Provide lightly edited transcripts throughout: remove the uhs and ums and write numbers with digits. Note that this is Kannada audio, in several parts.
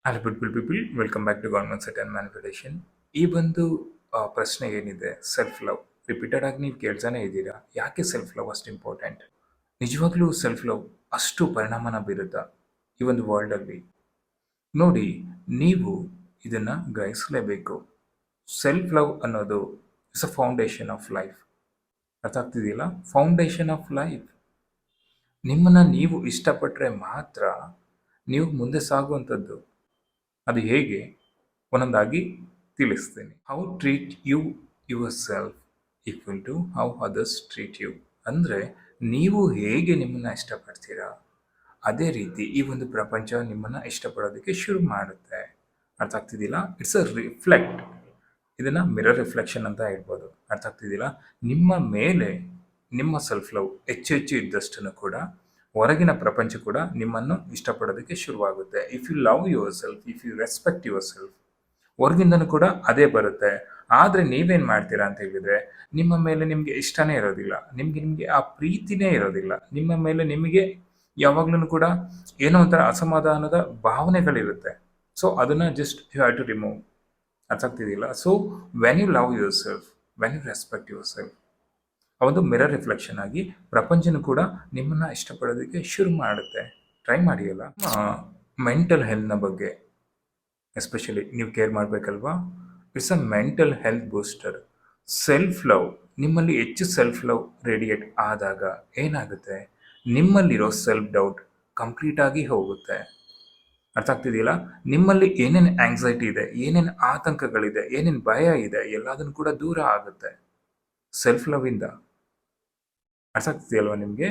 Hello beautiful people, welcome back to government set and manifestation. ಈ ಒಂದು ಪ್ರಶ್ನೆ ಏನಿದೆ, ಸೆಲ್ಫ್ ಲವ್ ರಿಪೀಟೆಡ್ ಆಗಿ ನೀವು ಕೇಳ್ತಾನೆ ಇದ್ದೀರಾ. ಯಾಕೆ ಸೆಲ್ಫ್ ಲವ್ ಅಷ್ಟು ಇಂಪಾರ್ಟೆಂಟ್? ನಿಜವಾಗ್ಲೂ ಸೆಲ್ಫ್ ಲವ್ ಅಷ್ಟು ಪರಿಣಾಮನ ಬೀರುತ್ತಾ ಈ ಒಂದು ವರ್ಲ್ಡಲ್ಲಿ? ನೋಡಿ, ನೀವು ಇದನ್ನ ಗ್ರಹಿಸಲೇಬೇಕು. ಸೆಲ್ಫ್ ಲವ್ ಅನ್ನೋದು it's a foundation of life. ಅರ್ಥ ಆಗ್ತಿದೆಯಲ್ಲ? Foundation of life. ನಿಮ್ಮನ್ನ ನೀವು ಇಷ್ಟಪಟ್ಟರೆ ಮಾತ್ರ ನೀವು ಮುಂದೆ ಸಾಗುವಂಥದ್ದು. ಅದು ಹೇಗೆ ಒಂದೊಂದಾಗಿ ತಿಳಿಸ್ತೀನಿ. How treat you yourself equal to how others treat you. ಅಂದರೆ ನೀವು ಹೇಗೆ ನಿಮ್ಮನ್ನು ಇಷ್ಟಪಡ್ತೀರಾ, ಅದೇ ರೀತಿ ಈ ಒಂದು ಪ್ರಪಂಚ ನಿಮ್ಮನ್ನು ಇಷ್ಟಪಡೋದಕ್ಕೆ ಶುರು ಮಾಡುತ್ತೆ. ಅರ್ಥ ಆಗ್ತಿದ್ದಿಲ್ಲ? It's a reflect. ಇದನ್ನು ಮಿರರ್ ರಿಫ್ಲೆಕ್ಷನ್ ಅಂತ ಹೇಳ್ಬೋದು. ಅರ್ಥ ಆಗ್ತಿದ್ದಿಲ್ಲ? ನಿಮ್ಮ ಮೇಲೆ ನಿಮ್ಮ ಸೆಲ್ಫ್ ಲವ್ ಹೆಚ್ಚು ಹೆಚ್ಚು ಇದ್ದಷ್ಟು ಕೂಡ ಹೊರಗಿನ ಪ್ರಪಂಚ ಕೂಡ ನಿಮ್ಮನ್ನು ಇಷ್ಟಪಡೋದಕ್ಕೆ ಶುರುವಾಗುತ್ತೆ. If you love yourself, if you respect yourself, ಹೊರಗಿಂದನೂ ಕೂಡ ಅದೇ ಬರುತ್ತೆ. ಆದರೆ ನೀವೇನು ಮಾಡ್ತೀರಾ ಅಂತ ಹೇಳಿದರೆ, ನಿಮ್ಮ ಮೇಲೆ ನಿಮಗೆ ಇಷ್ಟನೇ ಇರೋದಿಲ್ಲ, ನಿಮಗೆ ಆ ಪ್ರೀತಿನೇ ಇರೋದಿಲ್ಲ. ನಿಮ್ಮ ಮೇಲೆ ನಿಮಗೆ ಯಾವಾಗಲೂ ಕೂಡ ಏನೋ ಒಂಥರ ಅಸಮಾಧಾನದ ಭಾವನೆಗಳಿರುತ್ತೆ. ಸೊ ಅದನ್ನು just you have to remove. ಅರ್ಥ ಆಗ್ತಿದೆಯಲ್ಲ? So when you love yourself, when you respect yourself, ಆ ಒಂದು ಮಿರರ್ ರಿಫ್ಲೆಕ್ಷನ್ ಆಗಿ ಪ್ರಪಂಚನೂ ಕೂಡ ನಿಮ್ಮನ್ನು ಇಷ್ಟಪಡೋದಕ್ಕೆ ಶುರು ಮಾಡುತ್ತೆ. ಟ್ರೈ ಮಾಡಿ ಅಲ್ಲ. ಮೆಂಟಲ್ ಹೆಲ್ತ್ನ ಬಗ್ಗೆ ಎಸ್ಪೆಷಲಿ ನೀವು ಕೇರ್ ಮಾಡಬೇಕಲ್ವಾ? It's a mental health booster. Self love, ನಿಮ್ಮಲ್ಲಿ ಹೆಚ್ಚು ಸೆಲ್ಫ್ ಲವ್ ರೇಡಿಯೇಟ್ ಆದಾಗ ಏನಾಗುತ್ತೆ, ನಿಮ್ಮಲ್ಲಿರೋ ಸೆಲ್ಫ್ ಡೌಟ್ ಕಂಪ್ಲೀಟ್ ಆಗಿ ಹೋಗುತ್ತೆ. ಅರ್ಥ ಆಗ್ತಿದೆಯಲ್ಲ? ನಿಮ್ಮಲ್ಲಿ ಏನೇನು ಆಂಗ್ಸೈಟಿ ಇದೆ, ಏನೇನು ಆತಂಕಗಳಿದೆ, ಏನೇನು ಭಯ ಇದೆ, ಎಲ್ಲದನ್ನು ಕೂಡ ದೂರ ಆಗುತ್ತೆ ಸೆಲ್ಫ್ ಲವ್ ಇಂದ. ಅರ್ಥ ಆಗ್ತಿದೆಯಲ್ವಾ ನಿಮಗೆ?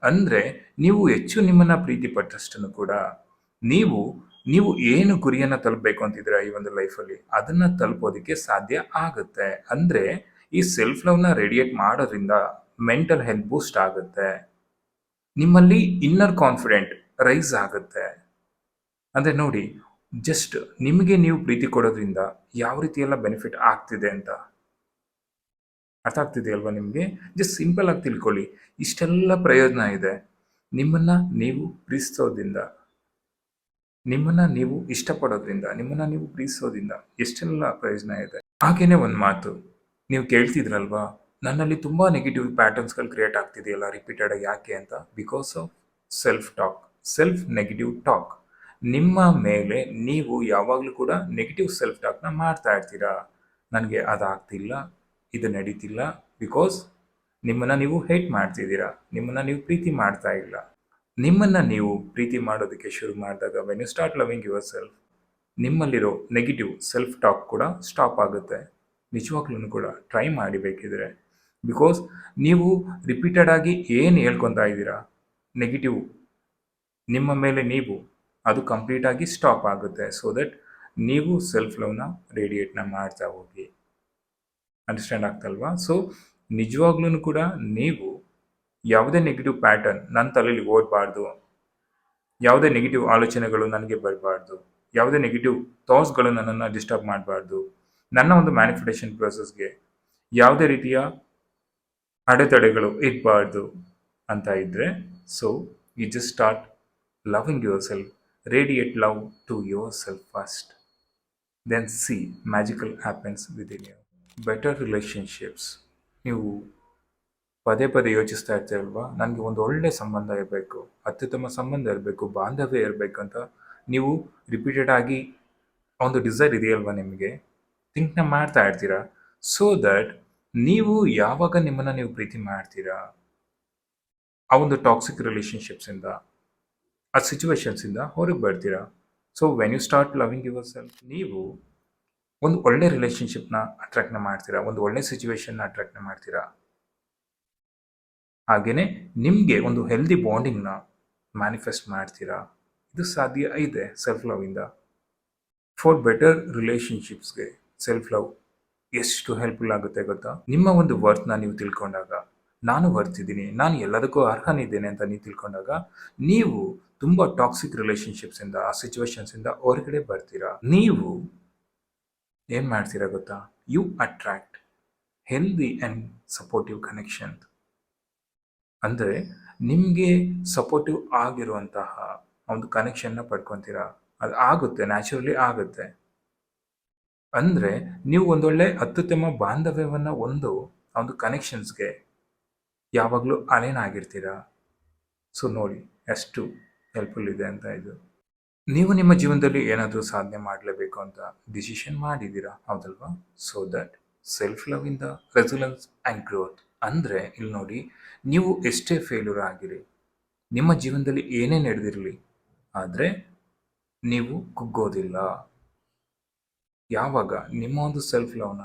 ಅಂದರೆ ನೀವು ಹೆಚ್ಚು ನಿಮ್ಮನ್ನು ಪ್ರೀತಿ ಪಟ್ಟಷ್ಟು ಕೂಡ ನೀವು ನೀವು ಏನು ಗುರಿಯನ್ನು ತಲುಪಬೇಕು ಅಂತಿದ್ದೀರಾ ಈ ಒಂದು ಲೈಫಲ್ಲಿ, ಅದನ್ನು ತಲುಪೋದಕ್ಕೆ ಸಾಧ್ಯ ಆಗುತ್ತೆ. ಅಂದರೆ ಈ ಸೆಲ್ಫ್ ಲವ್ನ ರೇಡಿಯೇಟ್ ಮಾಡೋದ್ರಿಂದ ಮೆಂಟಲ್ ಹೆಲ್ತ್ ಬೂಸ್ಟ್ ಆಗುತ್ತೆ. ನಿಮ್ಮಲ್ಲಿ ಇನ್ನರ್ ಕಾನ್ಫಿಡೆಂಟ್ ರೈಸ್ ಆಗುತ್ತೆ. ಅಂದರೆ ನೋಡಿ, ಜಸ್ಟ್ ನಿಮಗೆ ನೀವು ಪ್ರೀತಿ ಕೊಡೋದ್ರಿಂದ ಯಾವ ರೀತಿ ಎಲ್ಲ ಬೆನಿಫಿಟ್ ಆಗ್ತಿದೆ ಅಂತ ಅರ್ಥ ಆಗ್ತಿದೆಯಲ್ವಾ ನಿಮಗೆ? ಜಸ್ಟ್ ಸಿಂಪಲ್ ಆಗಿ ತಿಳ್ಕೊಳ್ಳಿ. ಇಷ್ಟೆಲ್ಲ ಪ್ರಯೋಜನ ಇದೆ ನಿಮ್ಮನ್ನು ನೀವು ಪ್ರೀತಿಸೋದ್ರಿಂದ, ನಿಮ್ಮನ್ನು ನೀವು ಇಷ್ಟಪಡೋದ್ರಿಂದ, ನಿಮ್ಮನ್ನು ನೀವು ಪ್ರೀತಿಸೋದ್ರಿಂದ ಎಷ್ಟೆಲ್ಲ ಪ್ರಯೋಜನ ಇದೆ. ಹಾಗೇನೆ ಒಂದು ಮಾತು ನೀವು ಕೇಳ್ತಿದ್ರಲ್ವಾ, ನನ್ನಲ್ಲಿ ತುಂಬ ನೆಗೆಟಿವ್ ಪ್ಯಾಟರ್ನ್ಸ್ಗಳು ಕ್ರಿಯೇಟ್ ಆಗ್ತಿದೆಯಲ್ಲ ರಿಪೀಟೆಡ್ ಆಗಿ, ಯಾಕೆ ಅಂತ? Because of self talk, self negative talk. ನಿಮ್ಮ ಮೇಲೆ ನೀವು ಯಾವಾಗಲೂ ಕೂಡ ನೆಗೆಟಿವ್ ಸೆಲ್ಫ್ ಟಾಕ್ನ ಮಾಡ್ತಾ ಇರ್ತೀರಾ. ನನಗೆ ಅದಾಗ್ತಿಲ್ಲ, ಇದು ನಡೀತಿಲ್ಲ, ಬಿಕಾಸ್ ನಿಮ್ಮನ್ನು ನೀವು ಹೇಟ್ ಮಾಡ್ತಿದ್ದೀರಾ, ನಿಮ್ಮನ್ನು ನೀವು ಪ್ರೀತಿ ಮಾಡ್ತಾ ಇಲ್ಲ. ನಿಮ್ಮನ್ನು ನೀವು ಪ್ರೀತಿ ಮಾಡೋದಕ್ಕೆ ಶುರು ಮಾಡಿದಾಗ, when you start loving yourself, ನಿಮ್ಮಲ್ಲಿರೋ ನೆಗೆಟಿವ್ ಸೆಲ್ಫ್ ಟಾಕ್ ಕೂಡ ಸ್ಟಾಪ್ ಆಗುತ್ತೆ. ನಿಜವಾಗ್ಲೂ ಕೂಡ ಟ್ರೈ ಮಾಡಿ ಬೇಕಿದ್ರೆ. ಬಿಕಾಸ್ ನೀವು ರಿಪೀಟೆಡ್ ಆಗಿ ಏನು ಹೇಳ್ಕೊತಾ ಇದ್ದೀರಾ ನೆಗೆಟಿವ್ ನಿಮ್ಮ ಮೇಲೆ ನೀವು, ಅದು ಕಂಪ್ಲೀಟಾಗಿ ಸ್ಟಾಪ್ ಆಗುತ್ತೆ. ಸೊ ದಟ್ ನೀವು ಸೆಲ್ಫ್ ಲವ್ನ ರೇಡಿಯೇಟ್ನ ಮಾಡ್ತಾ ಹೋಗಿ. ಅಂಡರ್ಸ್ಟ್ಯಾಂಡ್ ಆಗ್ತಲ್ವಾ? ಸೊ ನಿಜವಾಗ್ಲೂ ಕೂಡ ನೀವು ಯಾವುದೇ ನೆಗೆಟಿವ್ ಪ್ಯಾಟರ್ನ್ ನನ್ನ ತಲೆಯಲ್ಲಿ ಓಡಬಾರ್ದು, ಯಾವುದೇ ನೆಗೆಟಿವ್ ಆಲೋಚನೆಗಳು ನನಗೆ ಬರಬಾರ್ದು, ಯಾವುದೇ ನೆಗೆಟಿವ್ ಥಾಟ್ಸ್ಗಳು ನನ್ನನ್ನು ಡಿಸ್ಟರ್ಬ್ ಮಾಡಬಾರ್ದು, ನನ್ನ ಒಂದು ಮ್ಯಾನಿಫೆಸ್ಟೇಷನ್ ಪ್ರೊಸೆಸ್ಗೆ ಯಾವುದೇ ರೀತಿಯ ಅಡೆತಡೆಗಳು ಇರಬಾರ್ದು ಅಂತ ಇದ್ದರೆ, so you just start loving yourself, radiate love to yourself first, then see magical happens within you. Better relationships. ನೀವು ಪದೇ ಪದೇ ಯೋಚಿಸ್ತಾ ಇರ್ತೀರಲ್ವಾ, ನನಗೆ ಒಂದು ಒಳ್ಳೆ ಸಂಬಂಧ ಇರಬೇಕು, ಅತ್ಯುತ್ತಮ ಸಂಬಂಧ ಇರಬೇಕು, ಬಾಂಧವ್ಯ ಇರಬೇಕು ಅಂತ ನೀವು ರಿಪೀಟೆಡ್ ಆಗಿ ಒಂದು ಡಿಸೈರ್ ಇದೆಯಲ್ವಾ ನಿಮಗೆ, ಥಿಂಕ್ನ ಮಾಡ್ತಾ ಇರ್ತೀರಾ. ಸೊ ದಟ್ ನೀವು ಯಾವಾಗ ನಿಮ್ಮನ್ನು ನೀವು ಪ್ರೀತಿ ಮಾಡ್ತೀರಾ, ಆ ಒಂದು ಟಾಕ್ಸಿಕ್ ರಿಲೇಷನ್ಶಿಪ್ಸಿಂದ, ಆ ಸಿಚುವೇಶನ್ಸಿಂದ ಹೊರಗೆ ಬರ್ತೀರಾ. So when you start loving yourself, ನೀವು ಒಂದು ಒಳ್ಳೆ ರಿಲೇಷನ್ಶಿಪ್ನ ಅಟ್ರಾಕ್ಟ್ನ ಮಾಡ್ತೀರಾ, ಒಂದು ಒಳ್ಳೆ ಸಿಚುವೇಶನ್ನ ಅಟ್ರಾಕ್ಟ್ನ ಮಾಡ್ತೀರಾ. ಹಾಗೆಯೇ ನಿಮಗೆ ಒಂದು ಹೆಲ್ದಿ ಬಾಂಡಿಂಗ್ನ ಮ್ಯಾನಿಫೆಸ್ಟ್ ಮಾಡ್ತೀರಾ. ಇದು ಸಾಧ್ಯ ಇದೆ ಸೆಲ್ಫ್ ಲವ್ವಿಂದ. ಫಾರ್ ಬೆಟರ್ ರಿಲೇಷನ್ಶಿಪ್ಸ್ಗೆ ಸೆಲ್ಫ್ ಲವ್ ಎಷ್ಟು ಹೆಲ್ಪ್ಫುಲ್ ಆಗುತ್ತೆ ಗೊತ್ತಾ? ನಿಮ್ಮ ಒಂದು ವರ್ತ್ನ ನೀವು ತಿಳ್ಕೊಂಡಾಗ, ನಾನು ವರ್ತ್ ಇದ್ದೀನಿ, ನಾನು ಎಲ್ಲದಕ್ಕೂ ಅರ್ಹನಿದ್ದೇನೆ ಅಂತ ನೀವು ತಿಳ್ಕೊಂಡಾಗ, ನೀವು ತುಂಬ ಟಾಕ್ಸಿಕ್ ರಿಲೇಷನ್ಶಿಪ್ಸಿಂದ, ಆ ಸಿಚುವೇಶನ್ಸಿಂದ ಹೊರಗಡೆ ಬರ್ತೀರಾ. ನೀವು ಏನು ಮಾಡ್ತೀರಾ ಗೊತ್ತಾ? You attract healthy and supportive connection. ಅಂದರೆ ನಿಮಗೆ ಸಪೋರ್ಟಿವ್ ಆಗಿರುವಂತಹ ಒಂದು ಕನೆಕ್ಷನ್ನ ಪಡ್ಕೊತೀರಾ. ಅದು ಆಗುತ್ತೆ, ನ್ಯಾಚುರಲಿ ಆಗುತ್ತೆ. ಅಂದರೆ ನೀವು ಒಂದೊಳ್ಳೆ ಅತ್ಯುತ್ತಮ ಬಾಂಧವ್ಯವನ್ನು ಒಂದು ಕನೆಕ್ಷನ್ಸ್ಗೆ ಯಾವಾಗಲೂ ಅಲೈನ್ ಆಗಿರ್ತೀರಾ. ಸೊ ನೋಡಿ ಎಷ್ಟು ಹೆಲ್ಪ್ಫುಲ್ ಇದೆ ಅಂತ ಇದು. ನೀವು ನಿಮ್ಮ ಜೀವನದಲ್ಲಿ ಏನಾದರೂ ಸಾಧನೆ ಮಾಡಲೇಬೇಕು ಅಂತ ಡಿಸಿಷನ್ ಮಾಡಿದ್ದೀರಾ, ಹೌದಲ್ವಾ? ಸೊ ದಟ್ ಸೆಲ್ಫ್ ಲವ್ ಇಂದ ರೆಸೊಲೆನ್ಸ್ ಆ್ಯಂಡ್ ಗ್ರೋತ್. ಅಂದರೆ ಇಲ್ಲಿ ನೋಡಿ, ನೀವು ಎಷ್ಟೇ ಫೇಲ್ಯೂರ್ ಆಗಿರಿ, ನಿಮ್ಮ ಜೀವನದಲ್ಲಿ ಏನೇ ನಡೆದಿರಲಿ, ಆದರೆ ನೀವು ಕುಗ್ಗೋದಿಲ್ಲ. ಯಾವಾಗ ನಿಮ್ಮ ಒಂದು ಸೆಲ್ಫ್ ಲವ್ನ,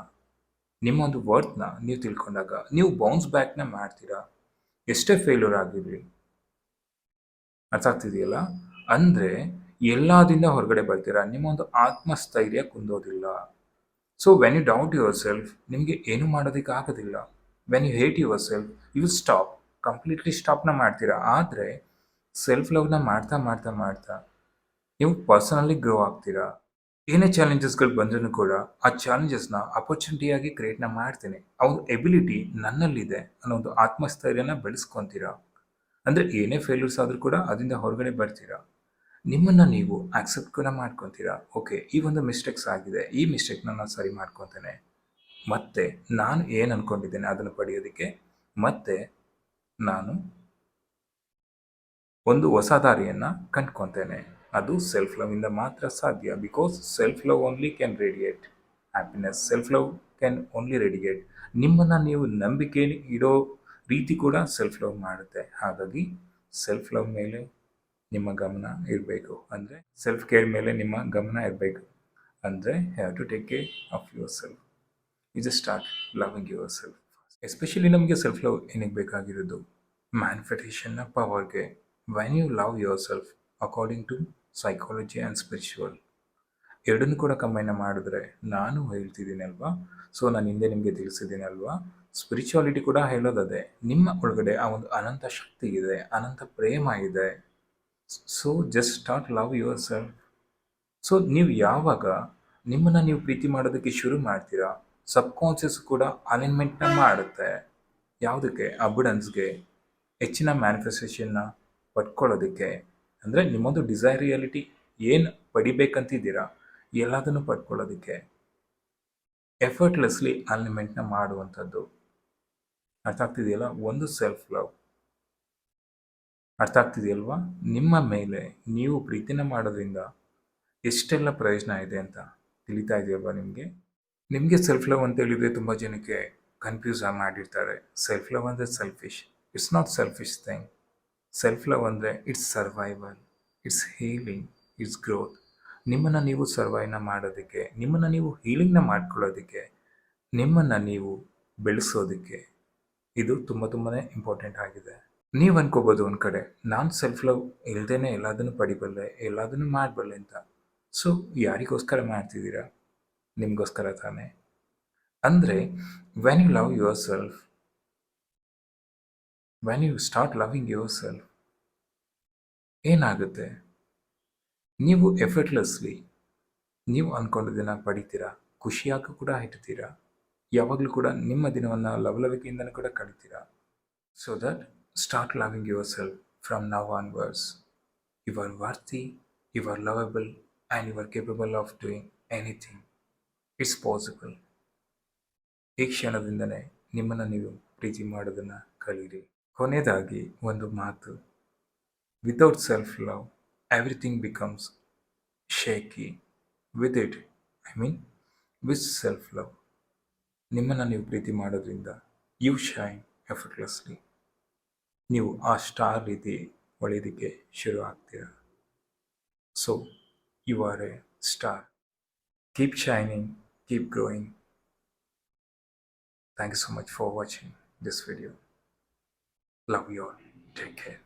ನಿಮ್ಮ ಒಂದು ವರ್ತ್ನ ನೀವು ತಿಳ್ಕೊಂಡಾಗ ನೀವು ಬೌನ್ಸ್ ಬ್ಯಾಕ್ನ ಮಾಡ್ತೀರಾ. ಎಷ್ಟೇ ಫೇಲ್ಯೂರ್ ಆಗಿರಲಿ, ಅರ್ಥ ಆಗ್ತಿದೆಯಲ್ಲ? ಅಂದರೆ ಎಲ್ಲದಿಂದ ಹೊರಗಡೆ ಬರ್ತೀರಾ. ನಿಮ್ಮ ಒಂದು ಆತ್ಮಸ್ಥೈರ್ಯ ಕುಂದೋದಿಲ್ಲ. So when you doubt yourself, ನಿಮಗೆ ಏನು ಮಾಡೋದಕ್ಕೆ ಆಗೋದಿಲ್ಲ. When you hate yourself, you will stop, completely ಸ್ಟಾಪ್ನ ಮಾಡ್ತೀರಾ. ಆದರೆ ಸೆಲ್ಫ್ ಲವ್ನ ಮಾಡ್ತಾ ಮಾಡ್ತಾ ಮಾಡ್ತಾ ನೀವು ಪರ್ಸನಲಿ ಗ್ರೋ ಆಗ್ತೀರಾ. ಏನೇ ಚಾಲೆಂಜಸ್ಗಳು ಬಂದ್ರೂ ಕೂಡ ಆ ಚಾಲೆಂಜಸ್ನ ಅಪರ್ಚುನಿಟಿಯಾಗಿ ಕ್ರಿಯೇಟ್ನ ಮಾಡ್ತೀನಿ. ಅವ್ರ ಎಬಿಲಿಟಿ ನನ್ನಲ್ಲಿದೆ ಅನ್ನೋ ಒಂದು ಆತ್ಮಸ್ಥೈರ್ಯನ ಬೆಳೆಸ್ಕೊತೀರಾ. ಅಂದರೆ ಏನೇ ಫೇಲ್ಯೂರ್ಸ್ ಆದರೂ ಕೂಡ ಅದರಿಂದ ಹೊರಗಡೆ ಬರ್ತೀರಾ. ನಿಮ್ಮನ್ನು ನೀವು ಆಕ್ಸೆಪ್ಟ್ ಕೂಡ ಮಾಡ್ಕೊತೀರಾ. ಓಕೆ, ಈ ಒಂದು ಮಿಸ್ಟೇಕ್ಸ್ ಆಗಿದೆ, ಈ ಮಿಸ್ಟೇಕ್ನ ನಾನು ಸರಿ ಮಾಡ್ಕೊತೇನೆ, ಮತ್ತೆ ನಾನು ಏನು ಅಂದ್ಕೊಂಡಿದ್ದೇನೆ ಅದನ್ನು ಪಡೆಯೋದಕ್ಕೆ ಮತ್ತೆ ನಾನು ಒಂದು ಹೊಸ ದಾರಿಯನ್ನು ಕಂಡ್ಕೊತೇನೆ. ಅದು ಸೆಲ್ಫ್ ಲವ್ವಿಂದ ಮಾತ್ರ ಸಾಧ್ಯ. Because self love only can radiate happiness. Self love can only radiate. ನಿಮ್ಮನ್ನು ನೀವು ನಂಬಿಕೆ ಇಡೋ ರೀತಿ ಕೂಡ ಸೆಲ್ಫ್ ಲವ್ ಮಾಡುತ್ತೆ. ಹಾಗಾಗಿ ಸೆಲ್ಫ್ ಲವ್ ಮೇಲೆ ನಿಮ್ಮ ಗಮನ ಇರಬೇಕು. ಅಂದರೆ ಸೆಲ್ಫ್ ಕೇರ್ ಮೇಲೆ ನಿಮ್ಮ ಗಮನ ಇರಬೇಕು. ಅಂದರೆ have to take care of yourself. You just start loving yourself. Especially ನಮಗೆ ಸೆಲ್ಫ್ ಲವ್ ಏನಕ್ಕೆ ಬೇಕಾಗಿರೋದು? ಮ್ಯಾನಿಫೆಸ್ಟೇಷನ್ನ ಪವರ್ಗೆ. When you love yourself according to psychology and spiritual, ಎರಡನ್ನೂ ಕೂಡ ಕಂಬೈನ್ ಮಾಡಿದ್ರೆ, ನಾನು ಹೇಳ್ತಿದ್ದೀನಿ ಅಲ್ವಾ, ಸೊ ನಾನು ಹಿಂದೆ ನಿಮಗೆ ತಿಳಿಸಿದ್ದೀನಿ ಅಲ್ವಾ, ಸ್ಪಿರಿಚುವಾಲಿಟಿ ಕೂಡ ಹೇಳೋದದೇ. ನಿಮ್ಮ ಒಳಗಡೆ ಆ ಒಂದು ಅನಂತ ಶಕ್ತಿ ಇದೆ, ಅನಂತ ಪ್ರೇಮ ಇದೆ. So just start love your self. So ನೀವು ಯಾವಾಗ ನಿಮ್ಮನ್ನು ನೀವು ಪ್ರೀತಿ ಮಾಡೋದಕ್ಕೆ ಶುರು ಮಾಡ್ತೀರಾ, ಸಬ್ಕಾನ್ಷಿಯಸ್ ಕೂಡ ಅಲೈನ್ಮೆಂಟ್ನ ಮಾಡುತ್ತೆ. ಯಾವುದಕ್ಕೆ? ಅಬಿಡೆನ್ಸ್ಗೆ, ಹೆಚ್ಚಿನ ಮ್ಯಾನಿಫೆಸ್ಟೇಷನ್ನ ಪಡ್ಕೊಳ್ಳೋದಕ್ಕೆ. ಅಂದರೆ ನಿಮ್ಮೊಂದು ಡಿಸೈರ್ ರಿಯಾಲಿಟಿ ಏನು ಪಡಿಬೇಕಂತಿದ್ದೀರಾ ಎಲ್ಲದನ್ನು ಪಡ್ಕೊಳ್ಳೋದಕ್ಕೆ ಎಫರ್ಟ್ಲೆಸ್ಲಿ ಅಲೈನ್ಮೆಂಟ್ನ ಮಾಡುವಂಥದ್ದು. ಅರ್ಥ ಆಗ್ತಿದೆಯಲ್ಲ? ಒಂದು ಸೆಲ್ಫ್ ಲವ್. ಅರ್ಥ ಆಗ್ತಿದೆಯಲ್ವಾ? ನಿಮ್ಮ ಮೇಲೆ ನೀವು ಪ್ರೀತಿನ ಮಾಡೋದ್ರಿಂದ ಎಷ್ಟೆಲ್ಲ ಪ್ರಯೋಜನ ಇದೆ ಅಂತ ತಿಳಿತಾ ಇದೆಯಲ್ವಾ ನಿಮಗೆ? ನಿಮಗೆ ಸೆಲ್ಫ್ ಲವ್ ಅಂತ ಹೇಳಿದರೆ ತುಂಬ ಜನಕ್ಕೆ ಕನ್ಫ್ಯೂಸ್ ಆಗಿ ಮಾಡಿರ್ತಾರೆ. ಸೆಲ್ಫ್ ಲವ್ ಅಂದರೆ selfish. It's not selfish thing. Self love ಅಂದರೆ it's survival, it's healing, it's growth. ನಿಮ್ಮನ್ನು ನೀವು ಸರ್ವೈವ್ನ ಮಾಡೋದಕ್ಕೆ, ನಿಮ್ಮನ್ನು ನೀವು ಹೀಲಿಂಗ್ನ ಮಾಡ್ಕೊಳ್ಳೋದಕ್ಕೆ, ನಿಮ್ಮನ್ನು ನೀವು ಬೆಳೆಸೋದಕ್ಕೆ ಇದು ತುಂಬ ತುಂಬಾ ಇಂಪಾರ್ಟೆಂಟ್ ಆಗಿದೆ. ನೀವು ಅನ್ಕೋಬೋದು ಒಂದು ಕಡೆ, ನಾನು ಸೆಲ್ಫ್ ಲವ್ ಇಲ್ದೇನೆ ಎಲ್ಲದನ್ನು ಪಡಿಬಲ್ಲೆ, ಎಲ್ಲದನ್ನು ಮಾಡಬಲ್ಲೆ ಅಂತ. ಸೊ ಯಾರಿಗೋಸ್ಕರ ಮಾಡ್ತಿದ್ದೀರಾ? ನಿಮಗೋಸ್ಕರ ತಾನೇ. ಅಂದರೆ when you love yourself, when you start loving yourself, ಏನಾಗುತ್ತೆ? ನೀವು ಎಫರ್ಟ್ಲೆಸ್ಲಿ ನೀವು ಅಂದ್ಕೊಂಡ ದಿನ ಪಡಿತೀರಾ, ಖುಷಿಯಾಗಿ ಕೂಡ ಇರ್ತೀರಾ, ಯಾವಾಗಲೂ ಕೂಡ ನಿಮ್ಮ ದಿನವನ್ನು ಲವಲವಿಕೆಯಿಂದನೂ ಕೂಡ ಕಳಿತೀರಾ. So that start loving yourself from now onwards. You are worthy, you are lovable, and you are capable of doing anything. It's possible. ಈ ಕ್ಷಣದಿಂದನೇ ನಿಮ್ಮನ್ನು ನೀವು ಪ್ರೀತಿ ಮಾಡೋದನ್ನು ಕಲೀರಿ. ಕೊನೆಯದಾಗಿ ಒಂದು ಮಾತು, without self love everything becomes shaky. With it I mean with self love, ನಿಮ್ಮನ್ನು ನೀವು ಪ್ರೀತಿ ಮಾಡೋದ್ರಿಂದ ಯು ಶೈನ್ ಎಫರ್ಟ್ಲೆಸ್ಲಿ. ನೀವು ಆ ಸ್ಟಾರ್ ರೀತಿ ಹೊಳೆಯೋದಕ್ಕೆ ಶುರು ಆಗ್ತೀರ. So you are a star. Keep shining, keep growing. Thank you so much for watching this video. Love you all. Take care.